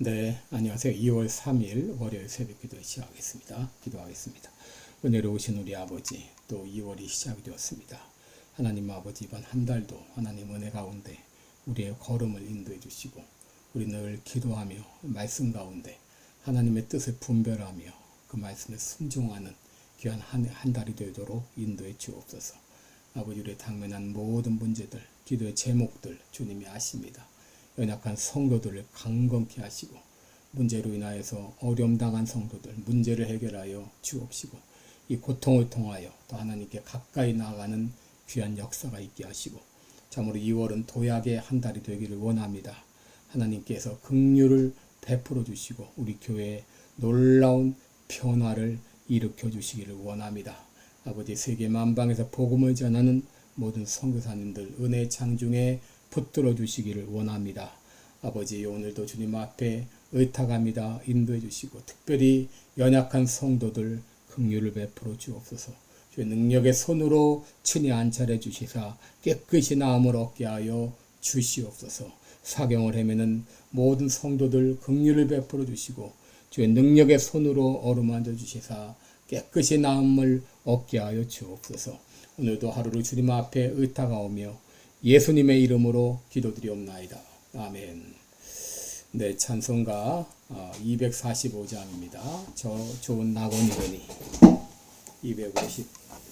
네, 안녕하세요. 2월 3일 월요일 새벽 기도 시작하겠습니다. 기도하겠습니다. 은혜로 오신 우리 아버지, 또 2월이 시작이 되었습니다. 하나님 아버지, 이번 한 달도 하나님 은혜 가운데 우리의 걸음을 인도해 주시고, 우리 늘 기도하며 말씀 가운데 하나님의 뜻을 분별하며 그 말씀에 순종하는 귀한 한 달이 되도록 인도해 주옵소서. 아버지, 우리의 당면한 모든 문제들, 기도의 제목들 주님이 아십니다. 연약한 성도들을 강건케 하시고, 문제로 인하여서 어려움 당한 성도들 문제를 해결하여 주옵시고, 이 고통을 통하여 또 하나님께 가까이 나아가는 귀한 역사가 있게 하시고, 참으로 2월은 도약의 한 달이 되기를 원합니다. 하나님께서 긍휼을 베풀어 주시고 우리 교회에 놀라운 변화를 일으켜 주시기를 원합니다. 아버지, 세계 만방에서 복음을 전하는 모든 선교사님들 은혜 장중에 붙들어 주시기를 원합니다. 아버지, 오늘도 주님 앞에 의탁합니다. 인도해 주시고, 특별히 연약한 성도들 긍휼을 베풀어 주옵소서. 주의 능력의 손으로 친히 안찰해 주시사 깨끗이 나음을 얻게 하여 주시옵소서. 사경을 헤매는 모든 성도들 긍휼을 베풀어 주시고, 주의 능력의 손으로 어루만져 주시사 깨끗이 나음을 얻게 하여 주옵소서. 오늘도 하루를 주님 앞에 의탁하오며 예수님의 이름으로 기도드리옵나이다. 아멘. 네, 찬송가 245장입니다. 저 좋은 낙원이더니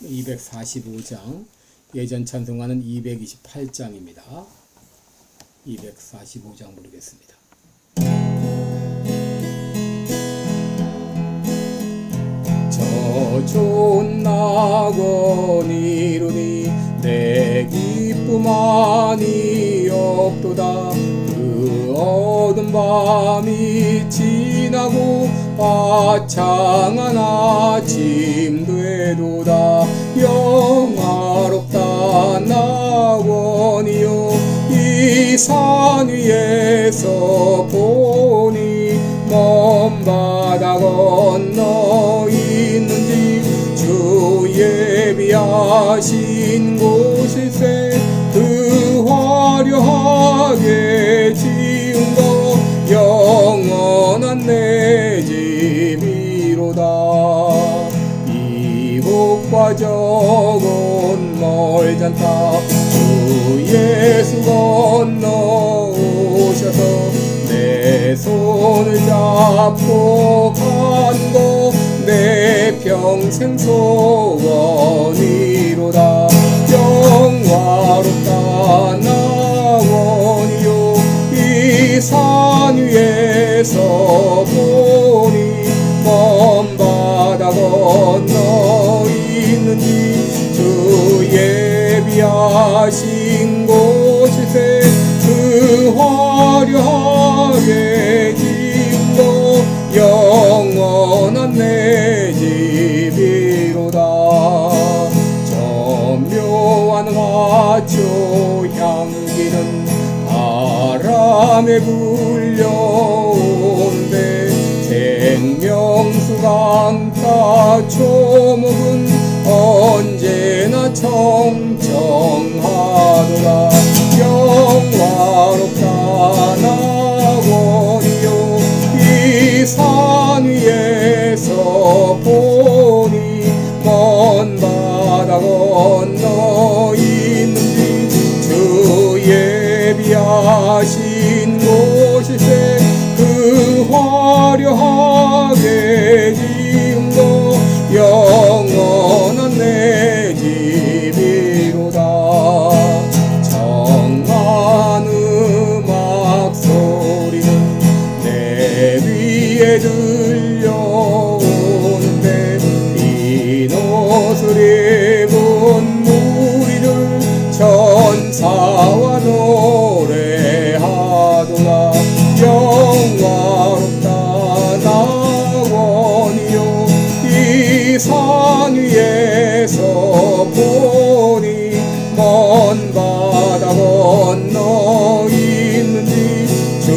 245장, 예전 찬송가는 228장입니다. 245장 부르겠습니다. 저 좋은 낙원이로니 내 기쁨만이 없도다. 그 어두운 밤이 지나고 화창한 아침 되도다. 영화롭다 낙원이요, 이 산 위에서 보니 먼 바다 건너 있는지 주 예비하신 곳일세. 그 화려하게 지은 것 영원한 내 집이로다. 이복과 저건 멀잖다. 주 예수 건너오셔서 내 손을 잡고 간 거 내 평생 소원이로다. 영화롭다 낙원이요, 이 산 위에서 보니 먼 바다 건너 있는지 주 예비하신 곳일세. 그 화려하게 지은 것 영원한 내 집이로다. 저 묘한 화초 향기는 바람에 불려온대. 생명수 강가 초목은 언제나 청청하도다. 영화롭다 낙원이요, 이 산 위에서 보니 먼 바다 건너 있는지 주 예비하신 곳일세. 그 화려하게 지은 것 영원한 내 집이로다. 정한 음악 소리는 내 귀에 들려오는데, 빈 옷을 입은 무리들 천사와 노래하도다. 영화롭다 낙원이요, 이 산 위에서 보니 먼 바다 건너 있는지 주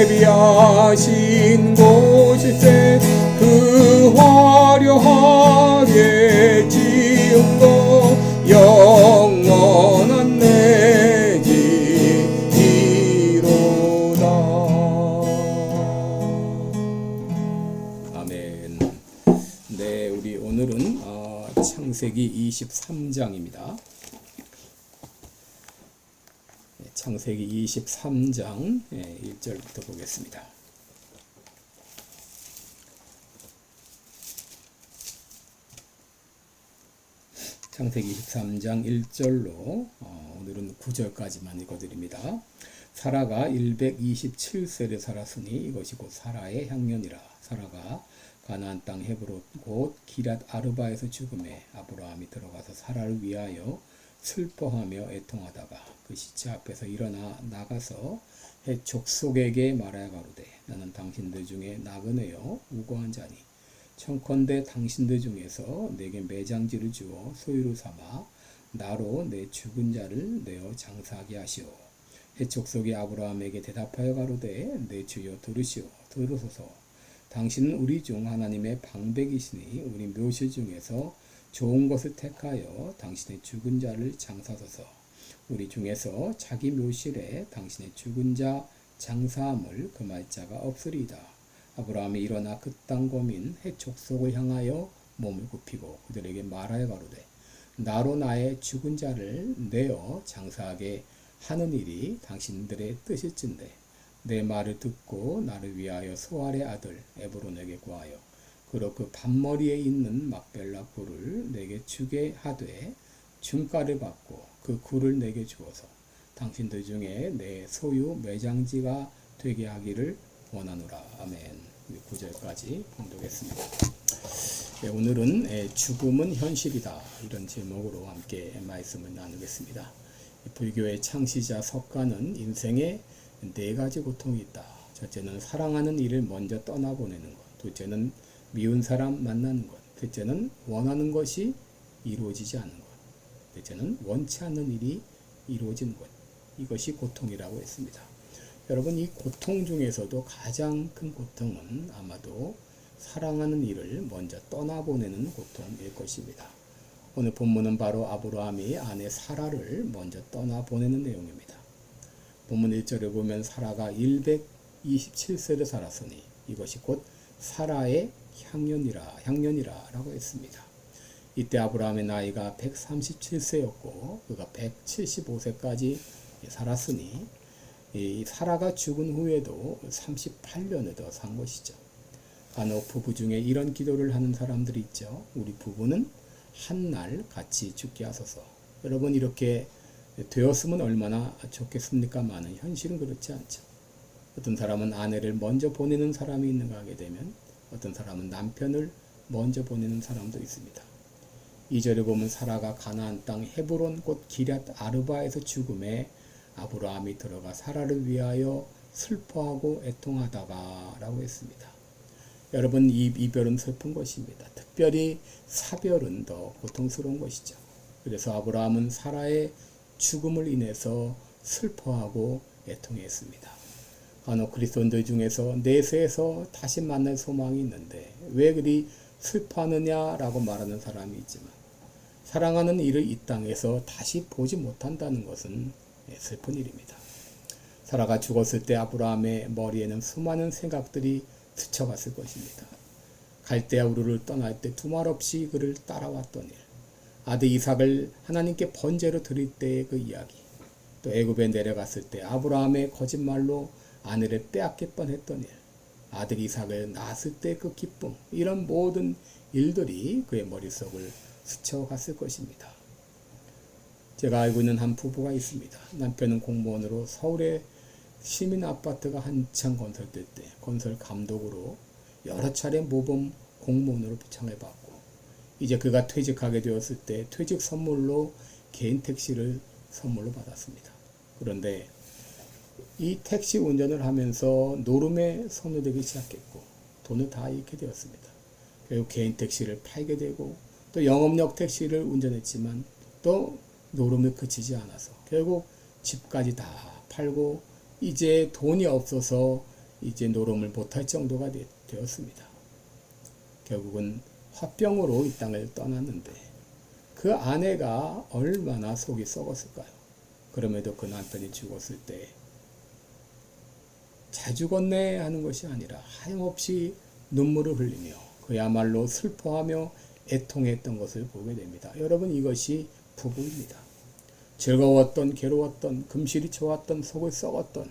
예비하신 곳일세. 그 화려하게 지은 것 영원한 내 집이로다. 23장입니다. 창세기 23장 1절부터 보겠습니다. 창세기 23장 1절로 오늘은 9절까지만 읽어드립니다. 사라가 127세를 살았으니 이것이 곧 사라의 향년이라. 사라가 가나안 땅 헤브론 곧 기럇 아르바에서 죽음에 아브라함이 들어가서 사라를 위하여 슬퍼하며 애통하다가 그 시체 앞에서 일어나 나가서 헷 족속에게 말하여 가로되 나는 당신들 중에 나그네요 우고한 자니 청컨대 당신들 중에서 내게 매장지를 주어 소유로 삼아 나로 내 죽은 자를 내어 장사하게 하시오. 헷 족속이 아브라함에게 대답하여 가로되 내 주여 들으소서. 당신은 우리 중 하나님의 방백이시니 우리 묘실 중에서 좋은 것을 택하여 당신의 죽은 자를 장사소서. 우리 중에서 자기 묘실에 당신의 죽은 자 장사함을 금할 자가 없으리이다. 아브라함이 일어나 그 땅 거민 헷 족속을 향하여 몸을 굽히고 그들에게 말하여 가로되 나로 나의 죽은 자를 내어 장사하게 하는 일이 당신들의 뜻일진데 내 말을 듣고 나를 위하여 소알의 아들 에브론에게 구하여 그로 그 반머리에 있는 막벨라 굴을 내게 주게 하되 중가를 받고 그 굴을 내게 주어서 당신들 중에 내 소유 매장지가 되게 하기를 원하노라. 아멘. 9절까지 봉독했습니다. 오늘은 죽음은 현실이다 이런 제목으로 함께 말씀을 나누겠습니다. 불교의 창시자 석가는 인생에 4가지 고통이 있다. 첫째는 사랑하는 이를 먼저 떠나보내는 것, 둘째는 미운 사람 만나는 것, 셋째는 원하는 것이 이루어지지 않는 것, 넷째는 원치 않는 일이 이루어지는 것. 이것이 고통이라고 했습니다. 여러분, 이 고통 중에서도 가장 큰 고통은 아마도 사랑하는 이를 먼저 떠나보내는 고통일 것입니다. 오늘 본문은 바로 아브라함이 아내 사라를 먼저 떠나보내는 내용입니다. 본문 1절에 보면 사라가 127세를 살았으니 이것이 곧 사라의 향년이라고 했습니다. 이때 아브라함의 나이가 137세였고 그가 175세까지 살았으니 이 사라가 죽은 후에도 38년을 더 산 것이죠. 간혹 부부 중에 이런 기도를 하는 사람들이 있죠. 우리 부부는 한 날 같이 죽게 하소서. 여러분, 이렇게 되었으면 얼마나 좋겠습니까마는 현실은 그렇지 않죠. 어떤 사람은 아내를 먼저 보내는 사람이 있는가 하게 되면 어떤 사람은 남편을 먼저 보내는 사람도 있습니다. 2절에 보면 사라가 가나안 땅 헤브론 곧 기럇 아르바에서 죽음에 아브라함이 들어가 사라를 위하여 슬퍼하고 애통하다가 라고 했습니다. 여러분, 이 이별은 슬픈 것입니다. 특별히 사별은 더 고통스러운 것이죠. 그래서 아브라함은 사라의 죽음을 인해서 슬퍼하고 애통했습니다. 간혹 그리스도인들 중에서 내세에서 다시 만날 소망이 있는데 왜 그리 슬퍼하느냐라고 말하는 사람이 있지만 사랑하는 이를 이 땅에서 다시 보지 못한다는 것은 슬픈 일입니다. 사라가 죽었을 때 아브라함의 머리에는 수많은 생각들이 스쳐갔을 것입니다. 갈대아 우르를 떠날 때 두말 없이 그를 따라왔던 일, 아들 이삭을 하나님께 번제로 드릴 때의 그 이야기, 또 애굽에 내려갔을 때 아브라함의 거짓말로 아내를 빼앗길 뻔했던 일, 아들 이삭을 낳았을 때 그 기쁨, 이런 모든 일들이 그의 머릿속을 스쳐갔을 것입니다. 제가 알고 있는 한 부부가 있습니다. 남편은 공무원으로 서울의 시민 아파트가 한창 건설될 때 건설 감독으로 여러 차례 모범 공무원으로 초청을 받고 이제 그가 퇴직하게 되었을 때 퇴직 선물로 개인 택시를 선물로 받았습니다. 그런데 이 택시 운전을 하면서 노름에 손을 대기 시작했고 돈을 다 잃게 되었습니다. 결국 개인 택시를 팔게 되고 또 영업용 택시를 운전했지만 또 노름을 그치지 않아서 결국 집까지 다 팔고 이제 돈이 없어서 이제 노름을 못할 정도가 되었습니다. 결국은 화병으로 이 땅을 떠났는데 그 아내가 얼마나 속이 썩었을까요? 그럼에도 그 남편이 죽었을 때 잘 죽었네 하는 것이 아니라 하염없이 눈물을 흘리며 그야말로 슬퍼하며 애통했던 것을 보게 됩니다. 여러분, 이것이 부부입니다. 즐거웠던, 괴로웠던, 금실이 좋았던, 속을 썩었던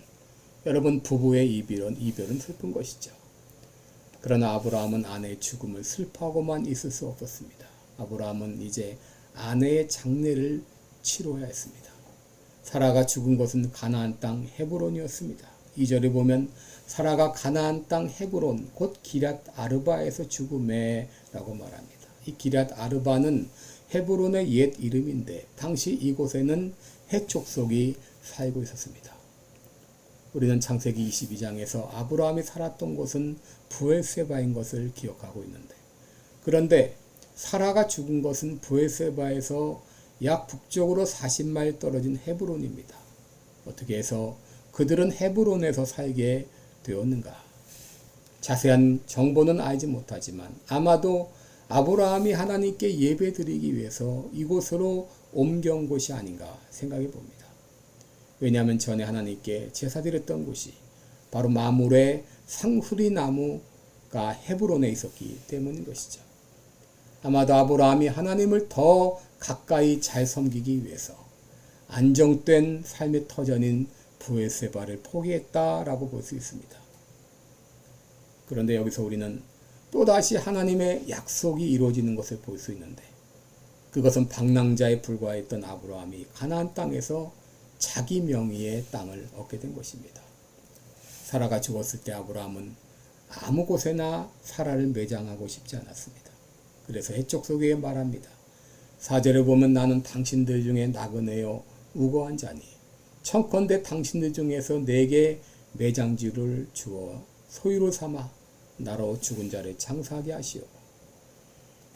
여러분, 부부의 이별은 슬픈 것이죠. 그러나 아브라함은 아내의 죽음을 슬퍼하고만 있을 수 없었습니다. 아브라함은 이제 아내의 장례를 치러야 했습니다. 사라가 죽은 곳은 가나안 땅 헤브론이었습니다. 2절에 보면 사라가 가나안 땅 헤브론 곧 기럇 아르바에서 죽음에 라고 말합니다. 이 기럇 아르바는 헤브론의 옛 이름인데 당시 이곳에는 해족속이 살고 있었습니다. 우리는 창세기 22장에서 아브라함이 살았던 곳은 브엘세바인 것을 기억하고 있는데, 그런데 사라가 죽은 것은 브엘세바에서 약 북쪽으로 40마일 떨어진 헤브론입니다. 어떻게 해서 그들은 헤브론에서 살게 되었는가? 자세한 정보는 알지 못하지만 아마도 아브라함이 하나님께 예배드리기 위해서 이곳으로 옮겨온 곳이 아닌가 생각해 봅니다. 왜냐하면 전에 하나님께 제사드렸던 곳이 바로 마물의 상수리 나무가 헤브론에 있었기 때문인 것이죠. 아마도 아브라함이 하나님을 더 가까이 잘 섬기기 위해서 안정된 삶의 터전인 브엘세바를 포기했다라고 볼 수 있습니다. 그런데 여기서 우리는 또다시 하나님의 약속이 이루어지는 것을 볼 수 있는데, 그것은 방랑자에 불과했던 아브라함이 가나안 땅에서 자기 명의의 땅을 얻게 된 것입니다. 사라가 죽었을 때 아브라함은 아무 곳에나 사라를 매장하고 싶지 않았습니다. 그래서 해족속에 말합니다. 4절에 보면 나는 당신들 중에 나그네요 우거한 자니 청컨대 당신들 중에서 내게 매장지를 주어 소유로 삼아 나로 죽은 자를 장사하게 하시오.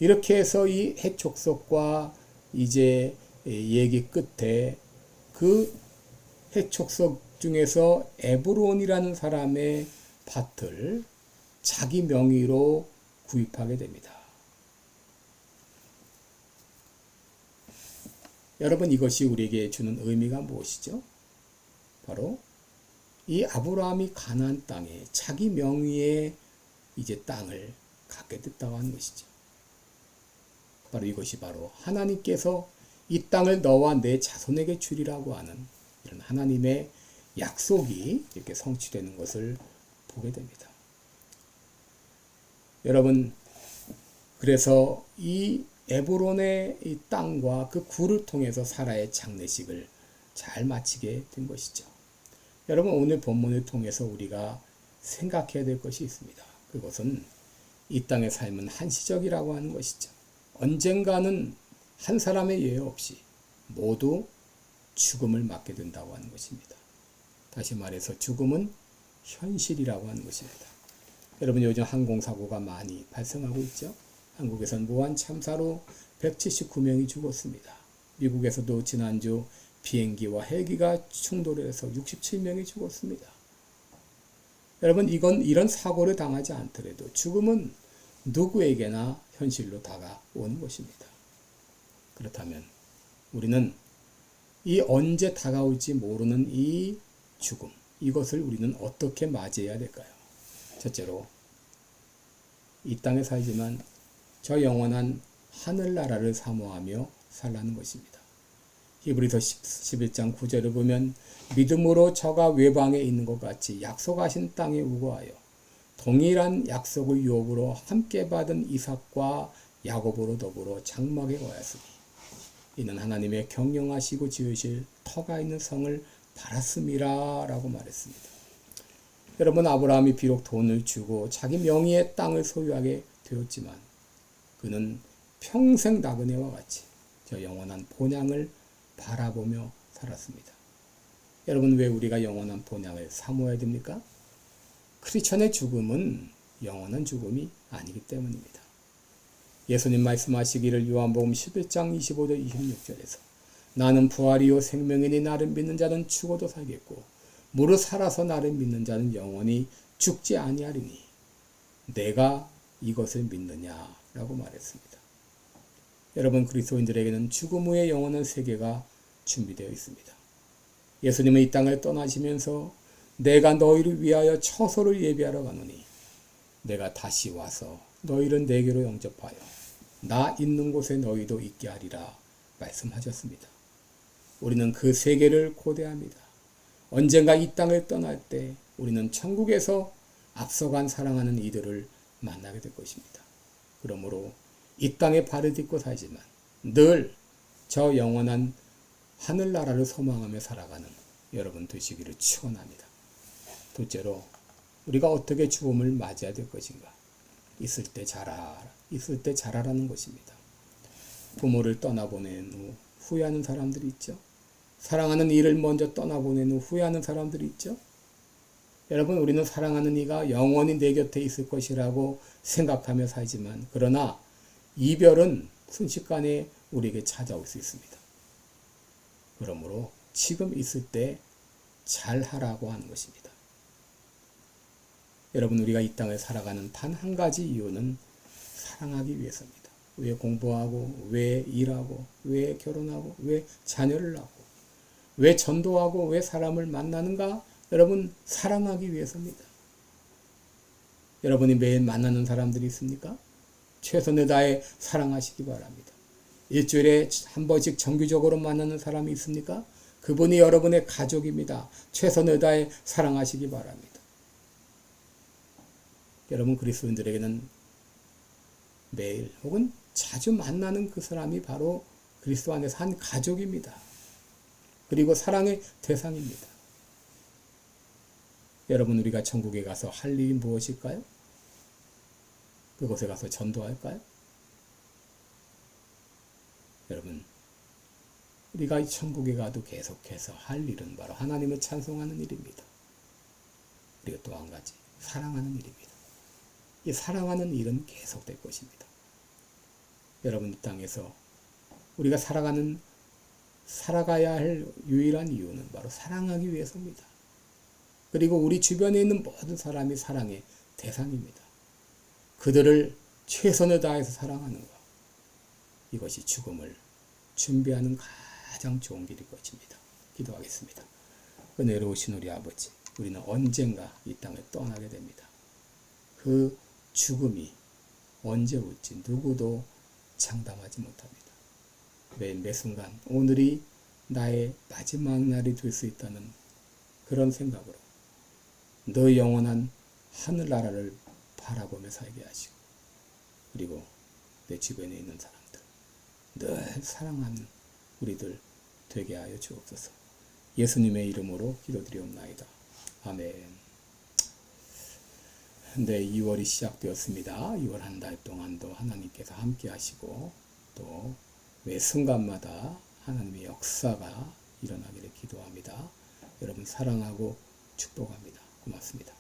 이렇게 해서 이 해족속과 이제 얘기 끝에 그 해족속 중에서 에브론이라는 사람의 밭을 자기 명의로 구입하게 됩니다. 여러분, 이것이 우리에게 주는 의미가 무엇이죠? 바로 이 아브라함이 가나안 땅에 자기 명의의 이제 땅을 갖게 됐다고 하는 것이죠. 바로 이것이 바로 하나님께서 이 땅을 너와 내 자손에게 주리라고 하는 이런 하나님의 약속이 이렇게 성취되는 것을 보게 됩니다. 여러분, 그래서 이 에브론의 이 땅과 그 굴을 통해서 사라의 장례식을 잘 마치게 된 것이죠. 여러분, 오늘 본문을 통해서 우리가 생각해야 될 것이 있습니다. 그것은 이 땅의 삶은 한시적이라고 하는 것이죠. 언젠가는 한 사람의 예외 없이 모두 죽음을 맞게 된다고 하는 것입니다. 다시 말해서 죽음은 현실이라고 하는 것입니다. 여러분, 요즘 항공사고가 많이 발생하고 있죠. 한국에선 무한 참사로 179명이 죽었습니다. 미국에서도 지난주 비행기와 헬기가 충돌해서 67명이 죽었습니다. 여러분, 이런 사고를 당하지 않더라도 죽음은 누구에게나 현실로 다가오는 것입니다. 그렇다면 우리는 이 언제 다가올지 모르는 이 죽음, 이것을 우리는 어떻게 맞이해야 될까요? 첫째로, 이 땅에 살지만 저 영원한 하늘나라를 사모하며 살라는 것입니다. 히브리서 11장 9절을 보면 믿음으로 저가 외방에 있는 것 같이 약속하신 땅에 우거하여 동일한 약속의 유업으로 함께 받은 이삭과 야곱으로 더불어 장막에 거하였으니 이는 하나님의 경영하시고 지으실 터가 있는 성을 바랐음이라 라고 말했습니다. 여러분, 아브라함이 비록 돈을 주고 자기 명의의 땅을 소유하게 되었지만 그는 평생 나그네와 같이 저 영원한 본향을 바라보며 살았습니다. 여러분, 왜 우리가 영원한 본향을 사모해야 됩니까? 크리스천의 죽음은 영원한 죽음이 아니기 때문입니다. 예수님 말씀하시기를 요한복음 11장 25절 26절에서 나는 부활이요 생명이니 나를 믿는 자는 죽어도 살겠고 무릇 살아서 나를 믿는 자는 영원히 죽지 아니하리니 내가 이것을 믿느냐라고 말했습니다. 여러분, 그리스도인들에게는 죽음 후의 영원한 세계가 준비되어 있습니다. 예수님은 이 땅을 떠나시면서 내가 너희를 위하여 처소를 예비하러 가노니 내가 다시 와서 너희를 내게로 영접하여 나 있는 곳에 너희도 있게 하리라 말씀하셨습니다. 우리는 그 세계를 고대합니다. 언젠가 이 땅을 떠날 때 우리는 천국에서 앞서간 사랑하는 이들을 만나게 될 것입니다. 그러므로 이 땅에 발을 딛고 살지만 늘 저 영원한 하늘나라를 소망하며 살아가는 여러분 되시기를 축원합니다. 둘째로 우리가 어떻게 죽음을 맞이해야 될 것인가? 있을 때 잘하라는 것입니다. 부모를 떠나보낸 후 후회하는 사람들이 있죠. 사랑하는 이를 먼저 떠나보낸 후 후회하는 사람들이 있죠. 여러분, 우리는 사랑하는 이가 영원히 내 곁에 있을 것이라고 생각하며 살지만 그러나 이별은 순식간에 우리에게 찾아올 수 있습니다. 그러므로 지금 있을 때 잘하라고 하는 것입니다. 여러분, 우리가 이 땅을 살아가는 단 한 가지 이유는 사랑하기 위해서입니다. 왜 공부하고, 왜 일하고, 왜 결혼하고, 왜 자녀를 낳고, 왜 전도하고, 왜 사람을 만나는가? 여러분, 사랑하기 위해서입니다. 여러분이 매일 만나는 사람들이 있습니까? 최선을 다해 사랑하시기 바랍니다. 일주일에 한 번씩 정기적으로 만나는 사람이 있습니까? 그분이 여러분의 가족입니다. 최선을 다해 사랑하시기 바랍니다. 여러분, 그리스도인들에게는 매일 혹은 자주 만나는 그 사람이 바로 그리스도 안에서 한 가족입니다. 그리고 사랑의 대상입니다. 여러분, 우리가 천국에 가서 할 일이 무엇일까요? 그곳에 가서 전도할까요? 여러분, 우리가 천국에 가도 계속해서 할 일은 바로 하나님을 찬송하는 일입니다. 그리고 또 한 가지, 사랑하는 일입니다. 이 사랑하는 일은 계속될 것입니다. 여러분, 이 땅에서 우리가 살아가야 할 유일한 이유는 바로 사랑하기 위해서입니다. 그리고 우리 주변에 있는 모든 사람이 사랑의 대상입니다. 그들을 최선을 다해서 사랑하는 것, 이것이 죽음을 준비하는 가장 좋은 길일 것입니다. 기도하겠습니다. 은혜로우신 우리 아버지, 우리는 언젠가 이 땅을 떠나게 됩니다. 그 죽음이 언제 올지 누구도 장담하지 못합니다. 매 순간 오늘이 나의 마지막 날이 될 수 있다는 그런 생각으로 너 영원한 하늘나라를 바라보며 살게 하시고, 그리고 내 주변에 있는 사람들 늘 사랑하는 우리들 되게 하여 주옵소서. 예수님의 이름으로 기도드리옵나이다. 아멘. 네, 2월이 시작되었습니다. 2월 한 달 동안도 하나님께서 함께 하시고 또 매 순간마다 하나님의 역사가 일어나기를 기도합니다. 여러분 사랑하고 축복합니다. 고맙습니다.